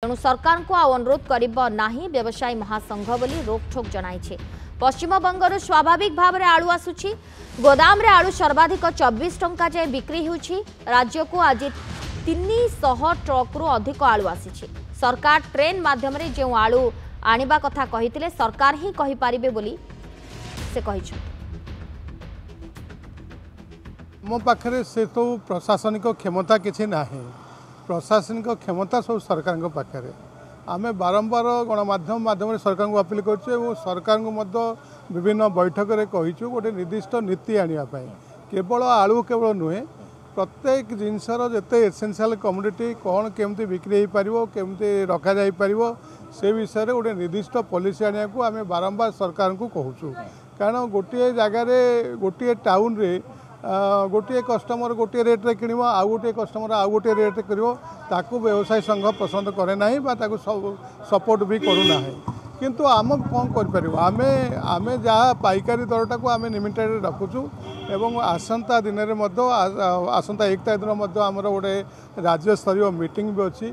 तेणु सरकार को अनुरोध करिबो नाही व्यवसायी महासंघ बोली रोकठोक जणाइछे। पश्चिम बंगर स्वाभाविक भाव में आलू आसुची। गोदाम रे आलू सर्वाधिक 24 टंका जाए बिक्री होउची। राज्य को आज 300 ट्रक रु अधिक आलू आसीची। सरकार ट्रेन माध्यम रे जे आलू आनिबा कथा कहिथिले सरकार ही कहि पारिबे बोली से कहिछ। मो पाखरे से तो प्रशासनिक क्षमता किसी ना, प्रशासनिक क्षमता सब सरकार पाखे। आमे बारंबार गणमाध्यम माध्यम सरकार को अपील करूँ, सरकार को विभिन्न बैठक में कहीचु गोटे निर्दिष्ट नीति आने केवल आलू केवल नुहे प्रत्येक जिनसर जिते एसेंशियल कमोडिटी कौन केमती बिक्री हो पार केमती रखा जाई पारिबो से विषय में गोटे निर्दिष्ट पॉलिसी आने को आमे बारंबार सरकार को कहूँ। कारण गोटे जगार गोटे टाउन रे गोटे कस्टमर गोटे रेट्रे कि आउ गोटे कस्टमर आउ गोटे रेट्रे कर व्यवसायी संघ पसंद करे ना सपोर्ट भी करूना। किंतु आम कौन कर आमे आमे जहाँ पाइकारी दरटा को आमे लिमिटेड रखुचु एवं आसंता दिन में आसंता 1 तारिख दिन आमर गोटे राज्य स्तरीय मीटिंग भी अच्छी।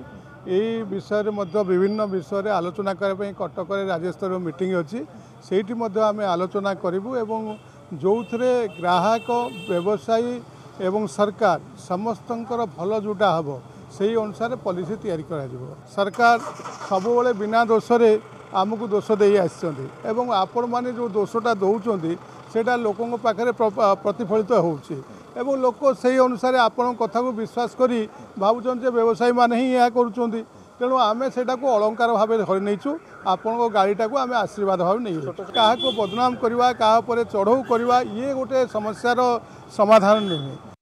यही विषय में विभिन्न विषय आलोचना करने कटक राज्य स्तरीय मीटिंग अच्छी से आम आलोचना करूँ एवं जो थे ग्राहक व्यवसायी एवं सरकार समस्तंकर भल जोटा हम से अनुसार पॉलिसी तैयारी करा सरकार सब बिना दोष आमको दोष दे आसुँच आपण मैंने जो दोषटा दौरान सेटा लोकों पाखे प्रतिफलित हो लोक से अनुसार आपण कथा को विश्वास करी भावुं व्यवसायी मैंने ही यह करुँच। तेणु आमे सेटा को अलंकार भाव धरी नहींचु आपण गाड़ीटा को आमे आशीर्वाद भाव नहीं क्या बदनाम करवा क्या चढ़ऊ करवा ये गोटे समस्यार समाधान नुहे।